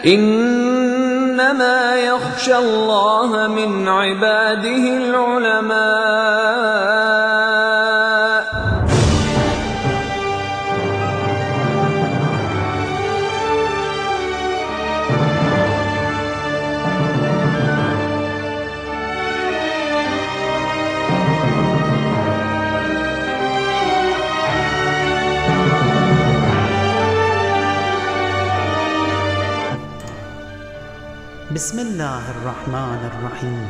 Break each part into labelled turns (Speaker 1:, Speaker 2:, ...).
Speaker 1: إنما يخشى الله من عباده العلماء.
Speaker 2: Bismillah ar-Rahman ar-Rahim.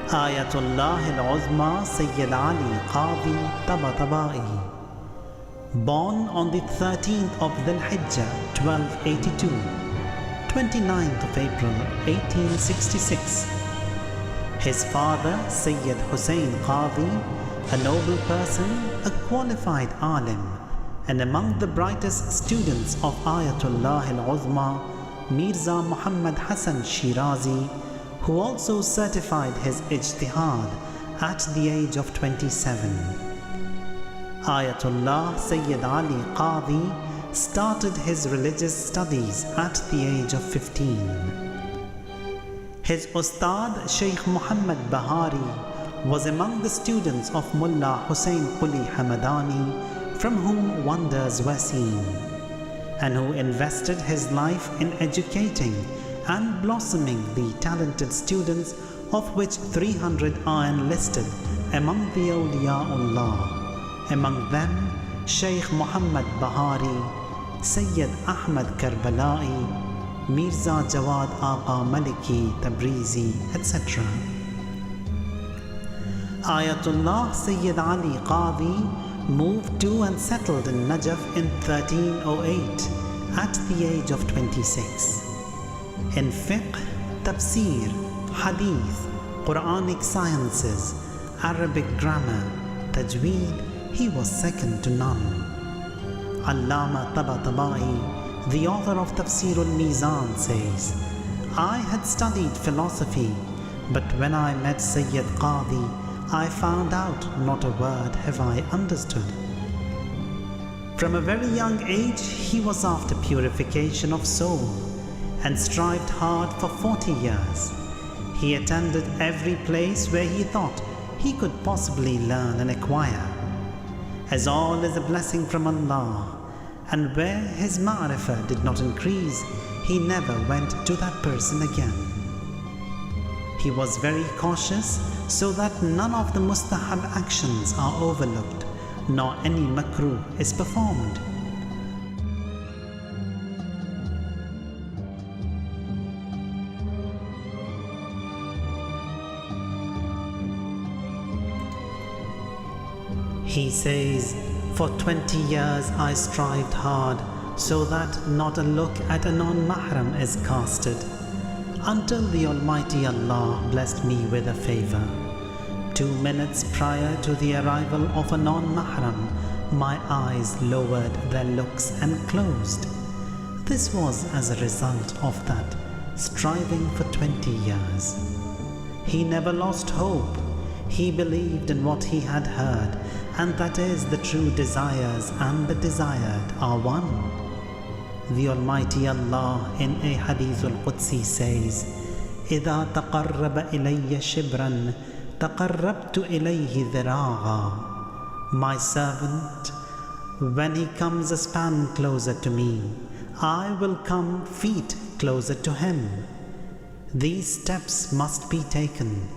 Speaker 2: Ayatullah al-Uzma Seyed Ali Qazi Tabatabai, born on the 13th of Dhul Hijjah 1282, 29th of April 1866. His father Sayyid Hussain Qazi, a noble person, a qualified alim, and among the brightest students of Ayatullah al-Uzma, Mirza Muhammad Hassan Shirazi, who also certified his ijtihad at the age of 27. Ayatullah Sayyid Ali Qazi started his religious studies at the age of 15. His Ustad Shaykh Muhammad Bahari was among the students of Mullah Hussain Quli Hamadani, from whom wonders were seen, and who invested his life in educating and blossoming the talented students, of which 300 are enlisted among the Awliyaullah. Among them, Shaykh Muhammad Bahari, Sayyid Ahmad Karbalai, Mirza Jawad Aqa Maliki Tabrizi, etc. Ayatullah Sayyid Ali Qazi moved to and settled in Najaf in 1308 at the age of 26. In fiqh, tafsir, hadith, Quranic sciences, Arabic grammar, tajweed, he was second to none. Allama Tabatabai, the author of Tafsir al-Mizan, says, I had studied philosophy, but when I met Sayyid Qazi, I found out not a word have I understood. From a very young age, he was after purification of soul and strived hard for 40 years. He attended every place where he thought he could possibly learn and acquire, as all is a blessing from Allah, and where his ma'rifah did not increase, he never went to that person again. He was very cautious so that none of the mustahab actions are overlooked, nor any makruh is performed. He says, for 20 years I strived hard so that not a look at a non-mahram is casted, until the Almighty Allah blessed me with a favor. 2 minutes prior to the arrival of a non-mahram, my eyes lowered their looks and closed. This was as a result of that striving for 20 years. He never lost hope. He believed in what he had heard, and that is the true desires and the desired are one. The Almighty Allah in a Hadith al-Qudsi says, إِذَا تَقَرَّبَ إِلَيَّ شِبْرًا تَقَرَّبْتُ إِلَيْهِ ذِرَاعًا. My servant, when he comes a span closer to me, I will come feet closer to him. These steps must be taken.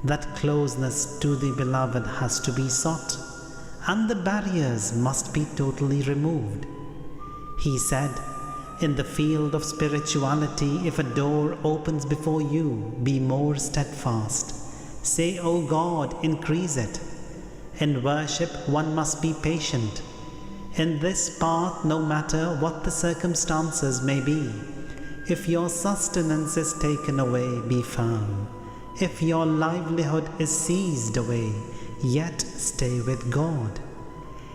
Speaker 2: That closeness to the Beloved has to be sought, and the barriers must be totally removed. He said, in the field of spirituality, if a door opens before you, be more steadfast. Say, O God, increase it. In worship, one must be patient. In this path, no matter what the circumstances may be, if your sustenance is taken away, be firm. If your livelihood is seized away, yet stay with God.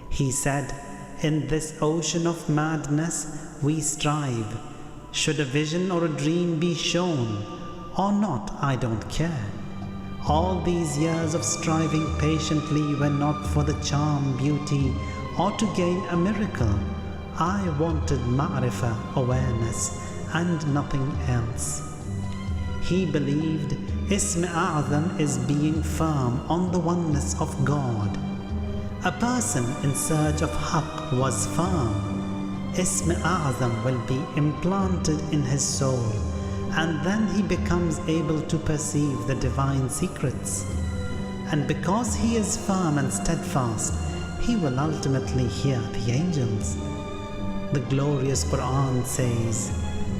Speaker 2: He said, in this ocean of madness we strive. Should a vision or a dream be shown or not, I don't care. All these years of striving patiently were not for the charm, beauty, or to gain a miracle. I wanted ma'rifah, awareness, and nothing else. He believed Ism A'zam is being firm on the oneness of God. A person in search of Haqq was firm. Ism A'zam will be implanted in his soul, and then he becomes able to perceive the divine secrets. And because he is firm and steadfast, he will ultimately hear the angels. The glorious Quran says,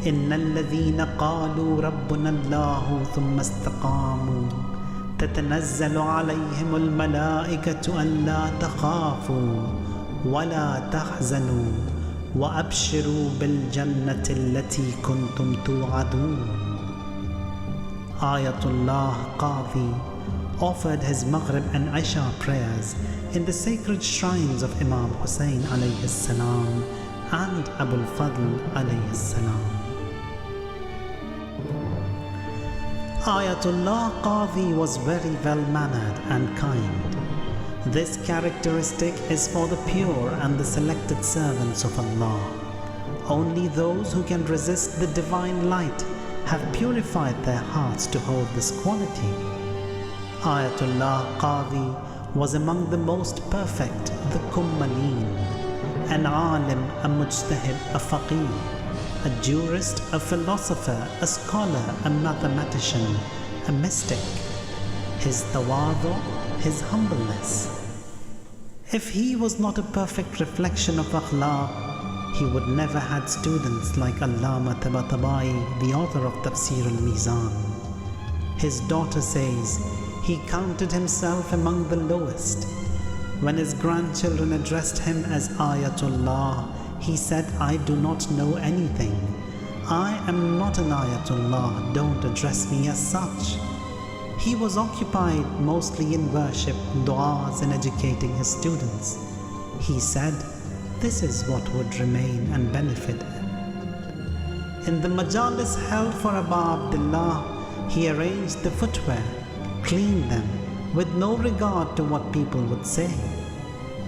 Speaker 2: إِنَّ الَّذِينَ قَالُوا رَبُّنَا اللَّهُ ثُمَّ اسْتَقَامُوا تَتَنَزَّلُ عَلَيْهِمُ الْمَلَائِكَةُ أَلَّا تَخَافُوا وَلَا تَحْزَنُوا وَأَبْشِرُوا بِالْجَنَّةِ الَّتِي كُنْتُمْ تُوعَدُونَ. Ayatullah Qazi offered his Maghrib and Isha prayers in the sacred shrines of Imam Hussein alayhi salam and Abul Fadl alayhi salam. Ayatullah Qazi was very well-mannered and kind. This characteristic is for the pure and the selected servants of Allah. Only those who can resist the divine light have purified their hearts to hold this quality. Ayatullah Qazi was among the most perfect, the Kummaleen, an alim, a mujtahid, a faqih, a jurist, a philosopher, a scholar, a mathematician, a mystic. His tawadu, his humbleness. If he was not a perfect reflection of akhlaq, he would never had students like Allama Tabatabai, the author of Tafsir al-Mizan. His daughter says, he counted himself among the lowest. When his grandchildren addressed him as Ayatullah, he said, I do not know anything. I am not an Ayatullah, don't address me as such. He was occupied mostly in worship, du'as and educating his students. He said, this is what would remain and benefit. In the majalis held for Abu Abdullah, he arranged the footwear, cleaned them, with no regard to what people would say.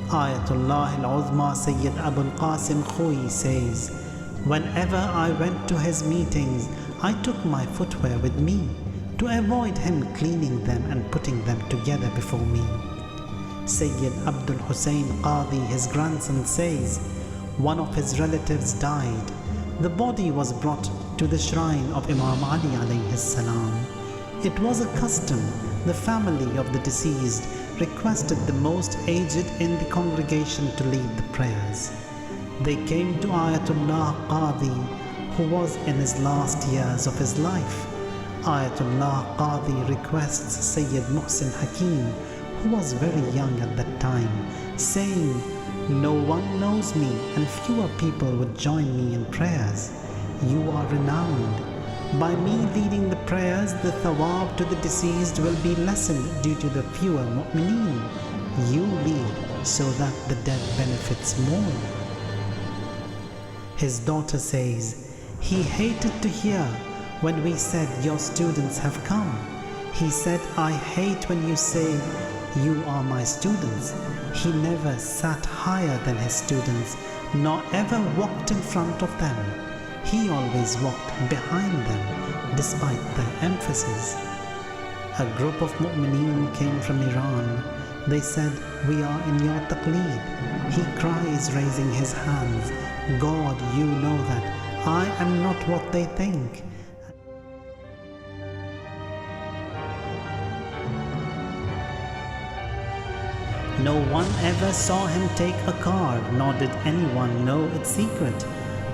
Speaker 2: Ayatullah al-Uzma Sayyid Abul Qasim Khoyi says, whenever I went to his meetings, I took my footwear with me to avoid him cleaning them and putting them together before me. Sayyid Abdul Hussein Qazi, his grandson, says, one of his relatives died. The body was brought to the shrine of Imam Ali alayhi salam. It was a custom. The family of the deceased requested the most aged in the congregation to lead the prayers. They came to Ayatullah Qazi, who was in his last years of his life. Ayatullah Qazi requests Sayyid Muhsin Hakim, who was very young at that time, saying, no one knows me and fewer people would join me in prayers. You are renowned. By me leading the prayers, the thawab to the deceased will be lessened due to the fewer mu'mineen. You lead so that the dead benefits more. His daughter says, he hated to hear when we said your students have come. He said, I hate when you say you are my students. He never sat higher than his students, nor ever walked in front of them. He always walked behind them, despite their emphasis. A group of mu'mineen came from Iran. They said, we are in your taqleed. He cries, raising his hands, God, you know that I am not what they think. No one ever saw him take a car, nor did anyone know its secret.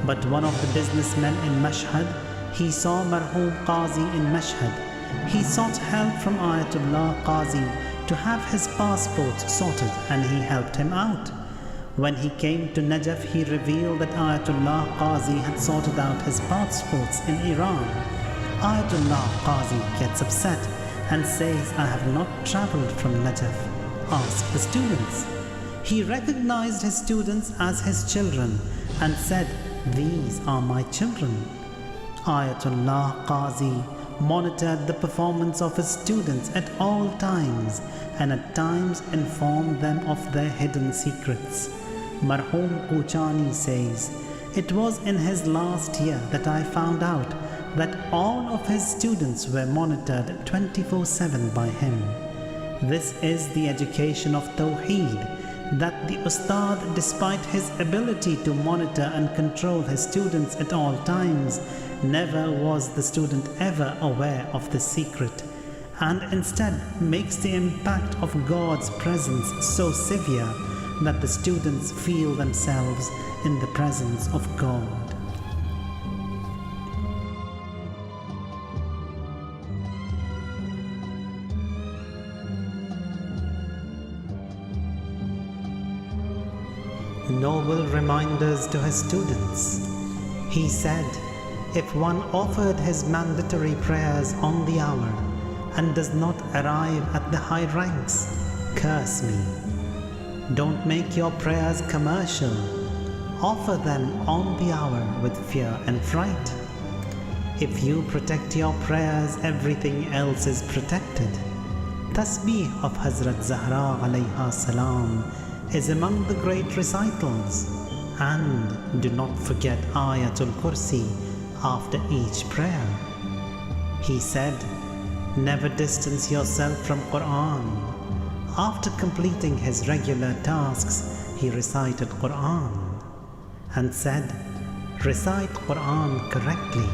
Speaker 2: But one of the businessmen in Mashhad, he saw Marhum Qazi in Mashhad. He sought help from Ayatullah Qazi to have his passports sorted, and he helped him out. When he came to Najaf, he revealed that Ayatullah Qazi had sorted out his passports in Iran. Ayatullah Qazi gets upset and says, I have not travelled from Najaf. Ask the students. He recognized his students as his children and said, these are my children. Ayatullah Qazi monitored the performance of his students at all times and at times informed them of their hidden secrets. Marhum Kuchani says, It was in his last year that I found out that all of his students were monitored 24/7 by him. This is the education of Tawheed, that the Ustad, despite his ability to monitor and control his students at all times, never was the student ever aware of the secret, and instead makes the impact of God's presence so severe that the students feel themselves in the presence of God. Noble reminders to his students. He said, if one offered his mandatory prayers on the hour and does not arrive at the high ranks, curse me. Don't make your prayers commercial. Offer them on the hour with fear and fright. If you protect your prayers, everything else is protected. Tasbih of Hazrat Zahra alayha salam is among the great recitals. And do not forget Ayatul Kursi after each prayer. He said, never distance yourself from Quran. After completing his regular tasks, he recited Quran and said, recite Quran correctly.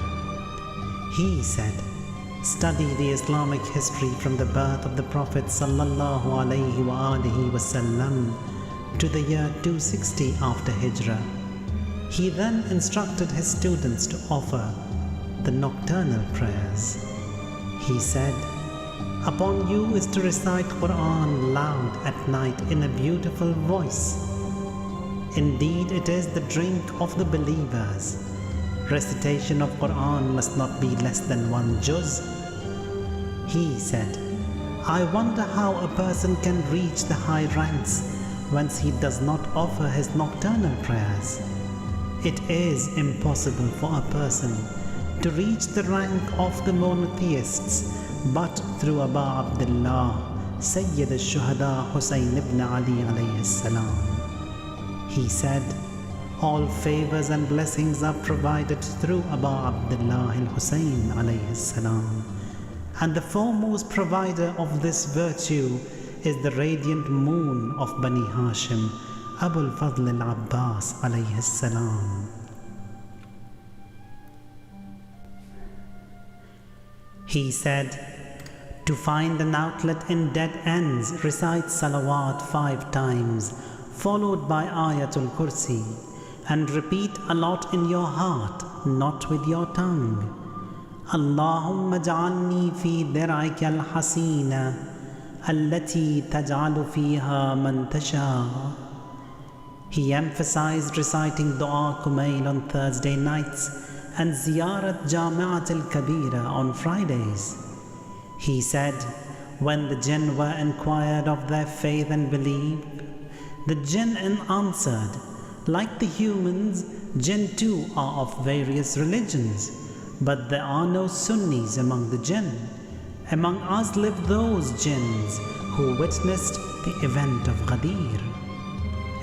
Speaker 2: He said, study the Islamic history from the birth of the Prophet sallallahu alaihi wasallam to the year 260 after Hijrah. He then instructed his students to offer the nocturnal prayers. He said, upon you is to recite Quran loud at night in a beautiful voice. Indeed, it is the drink of the believers. Recitation of Quran must not be less than 1 juz. He said, I wonder how a person can reach the high ranks once he does not offer his nocturnal prayers. It is impossible for a person to reach the rank of the monotheists but through Aba Abdullah, Seyed al-Shuhada Husayn ibn Ali alayhi salam. He said, all favors and blessings are provided through Aba Abdullah al-Husayn alayhi salam, and the foremost provider of this virtue is the radiant moon of Bani Hashim, Abul Fadl al-Abbas alayhi salam. He said, to find an outlet in dead ends, recite salawat 5 times, followed by Ayatul Kursi, and repeat a lot in your heart, not with your tongue. Allahumma ja'alni fi dir'ika al-hasina allati taj'alu fiha man tasha. He emphasized reciting Dua Kumail on Thursday nights and Ziyarat Jami'at al-Kabira on Fridays. He said, when the jinn were inquired of their faith and belief, the jinn answered, like the humans, jinn too are of various religions, but there are no Sunnis among the jinn. Among us live those jinns who witnessed the event of Ghadir.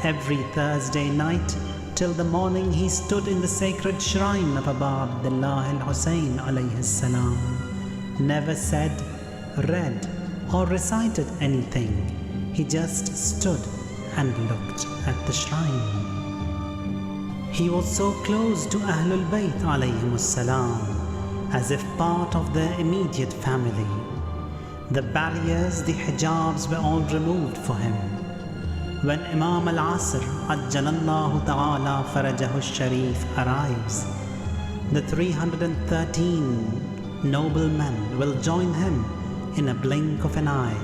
Speaker 2: Every Thursday night till the morning he stood in the sacred shrine of Aba Abdullah al-Husayn alayhi salam, never said, read or recited anything. He just stood and looked at the shrine. He was so close to Ahlul Bayt alayhimus salam, as if part of their immediate family. The barriers, the hijabs were all removed for him. When Imam al-Asr Ajjalallahu ta'ala farajahu sharif arrives, the 313 noble men will join him in a blink of an eye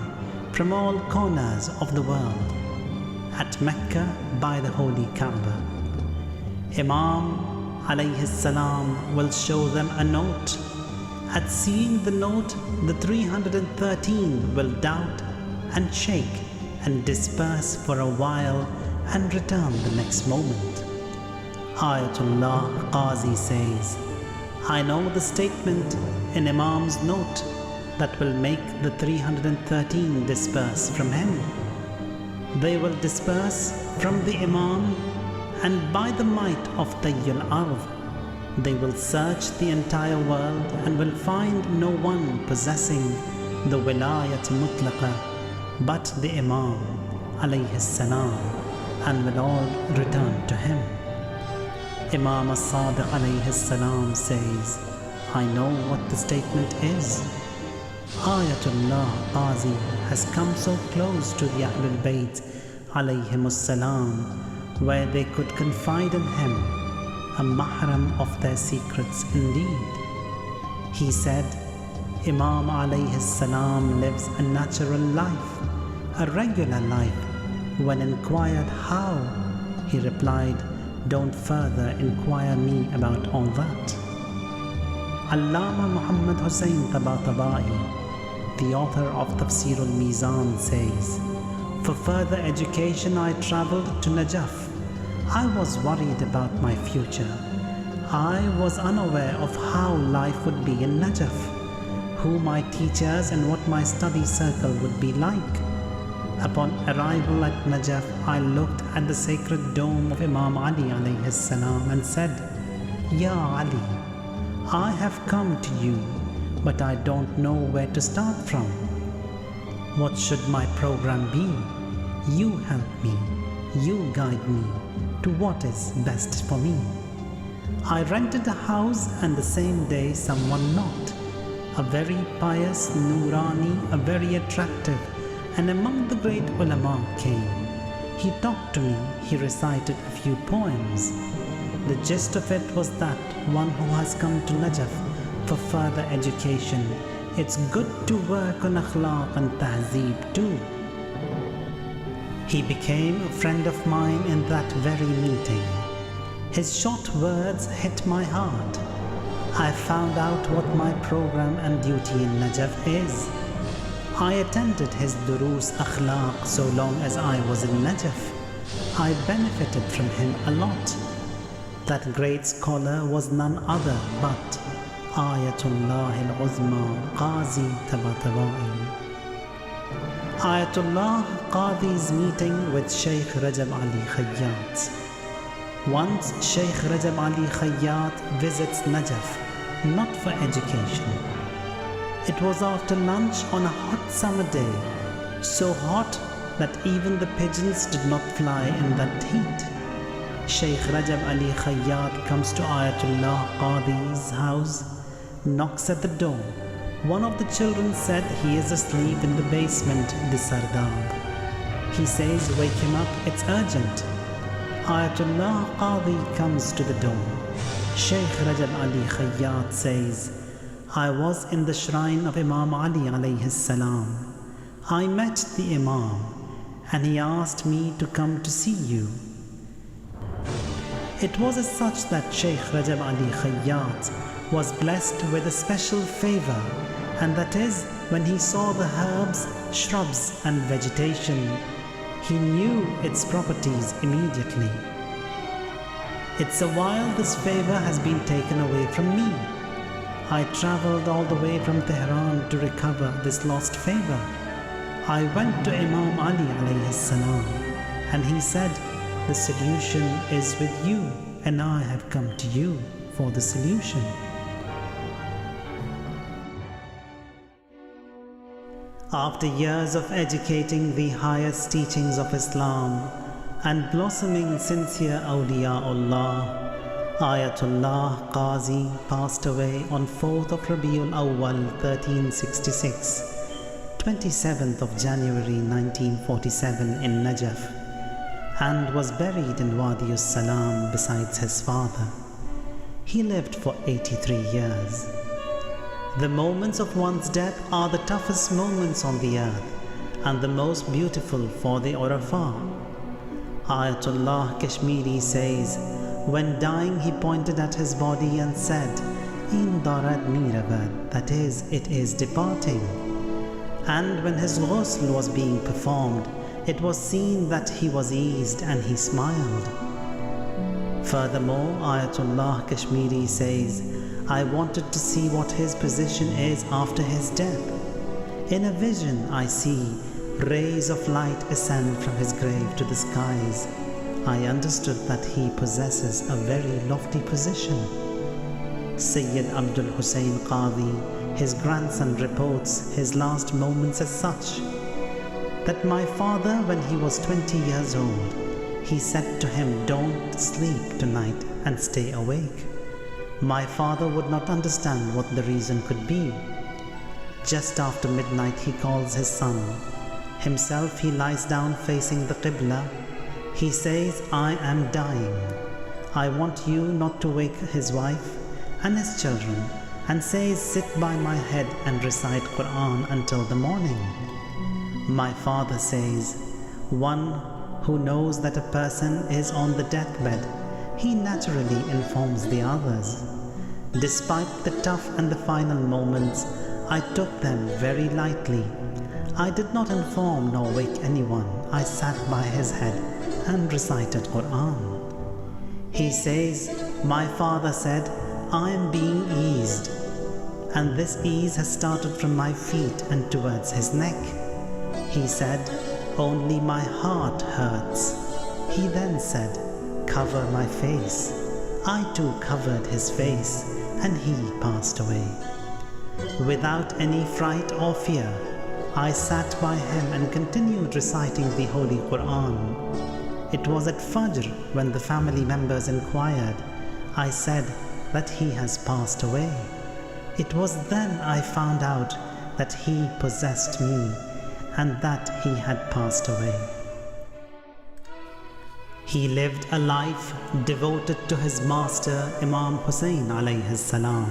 Speaker 2: from all corners of the world at Mecca by the holy Kaaba. Imam alayhi salam will show them a note. At seeing the note, the 313 will doubt and shake and disperse for a while and return the next moment. Ayatullah Qazi says, I know the statement in Imam's note that will make the 313 disperse from him. They will disperse from the Imam and by the might of Tayyul Ard, they will search the entire world and will find no one possessing the Wilayat Mutlaqa but the Imam alayhi salam, and will all return to him. Imam as-Sadiq alayhi salam says, I know what the statement is. Ayatullah Qazi has come so close to the Ahlul Bayt alayhimus salam, where they could confide in him, a mahram of their secrets indeed. He said, Imam alayhi salam lives a natural life, a regular life. When inquired how, he replied, don't further inquire me about all that. Allama Muhammad Hussain Tabatabai, the author of Tafsir al-Mizan, says, for further education I travelled to Najaf. I was worried about my future. I was unaware of how life would be in Najaf, who my teachers and what my study circle would be like. Upon arrival at Najaf, I looked at the sacred dome of Imam Ali alayhi salam and said, Ya Ali, I have come to you, but I don't know where to start from. What should my program be? You help me, you guide me to what is best for me. I rented a house, and the same day someone knocked. A very pious Noorani, a very attractive, and among the great ulama came. He talked to me, he recited a few poems. The gist of it was that one who has come to Najaf for further education, it's good to work on akhlaq and tahzeeb too. He became a friend of mine in that very meeting. His short words hit my heart. I found out what my program and duty in Najaf is. I attended his durus akhlaq so long as I was in Najaf. I benefited from him a lot. That great scholar was none other but Ayatullah al-Uzma Qazi Tabatabai. Ayatullah Qazi's meeting with Sheikh Rajab Ali Khayyat. Once Sheikh Rajab Ali Khayyat visits Najaf, not for education. It was after lunch on a hot summer day, so hot that even the pigeons did not fly in that heat. Sheikh Rajab Ali Khayyat comes to Ayatullah Qazi's house, knocks at the door. One of the children said he is asleep in the basement, the Sardab. He says, wake him up, it's urgent. Ayatullah Qazi comes to the door. Sheikh Rajab Ali Khayyat says, I was in the shrine of Imam Ali alayhi salam. I met the Imam and he asked me to come to see you. It was as such that Sheikh Rajab Ali Khayyat was blessed with a special favor, and that is when he saw the herbs, shrubs and vegetation, he knew its properties immediately. It's a while this favor has been taken away from me. I travelled all the way from Tehran to recover this lost favor. I went to Imam Ali alayhi salam and he said, the solution is with you and I have come to you for the solution. After years of educating the highest teachings of Islam and blossoming sincere awliyaullah, Ayatullah Qazi passed away on 4th of Rabiul Awwal 1366, 27th of January 1947 in Najaf, and was buried in Wadi Salam besides his father. He lived for 83 years. The moments of one's death are the toughest moments on the earth and the most beautiful for the Urafah. Ayatullah Kashmiri says, when dying he pointed at his body and said, In darad miravad, that is, it is departing. And when his ghusl was being performed, it was seen that he was eased and he smiled. Furthermore, Ayatullah Kashmiri says, I wanted to see what his position is after his death. In a vision I see rays of light ascend from his grave to the skies. I understood that he possesses a very lofty position. Sayyid Abdul Hussein Qazi, his grandson, reports his last moments as such, that my father, when he was 20 years old, he said to him, "Don't sleep tonight and stay awake." My father would not understand what the reason could be. Just after midnight he calls his son. Himself he lies down facing the Qibla. He says, "I am dying. I want you not to wake his wife and his children," and says, "Sit by my head and recite Quran until the morning." My father says, "One who knows that a person is on the deathbed, he naturally informs the others." Despite the tough and the final moments, I took them very lightly. I did not inform nor wake anyone. I sat by his head and recited Quran. He says, "My father said, I am being eased, and this ease has started from my feet and towards his neck." He said, "Only my heart hurts." He then said, "Cover my face." I too covered his face, and he passed away. Without any fright or fear, I sat by him and continued reciting the Holy Quran. It was at Fajr when the family members inquired. I said that he has passed away. It was then I found out that he possessed me and that he had passed away. He lived a life devoted to his master Imam Hussein alayhi salam.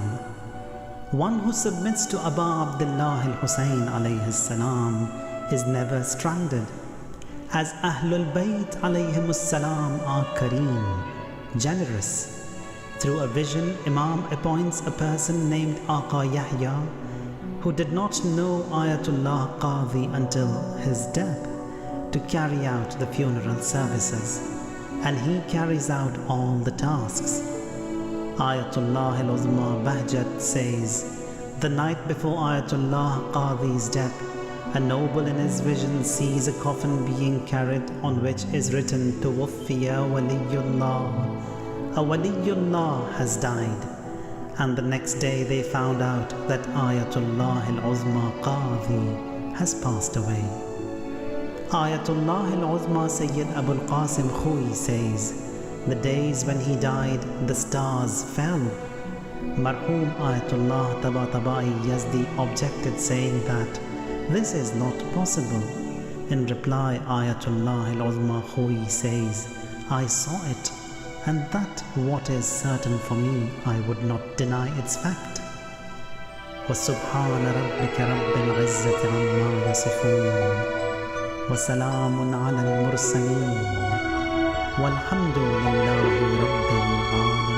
Speaker 2: One who submits to Aba Abdullah al-Hussein alayhi salam is never stranded, as Ahlul Bayt alayhim salam are kareem, generous. Through a vision, Imam appoints a person named Aqa Yahya, who did not know Ayatullah Qazi until his death, to carry out the funeral services, and he carries out all the tasks. Ayatullah al-Uzma Bahjat says, the night before Ayatullah Qazi's death, a noble in his vision sees a coffin being carried on which is written, "Tuwaffiya waliyullah." A waliyullah has died, and the next day they found out that Ayatullah al-Uzma Qazi has passed away. Ayatullah al-Uzma Sayyid Abul Qasim Khoi says, the days when he died, the stars fell. Marhum Ayatullah Tabatabai Yazdi objected, saying that this is not possible. In reply, Ayatullah al-Uzma Khoi says, "I saw it, and that what is certain for me, I would not deny its fact." وَسُبْحَانَ رَبِّكَ رَبِّ الْعِزَّةِ عَمَّا يَصِفُونَ وَسَلَامٌ عَلَى الْمُرْسَلِينَ وَالْحَمْدُ لِلَّهِ رَبِّ الْعَالَمِينَ.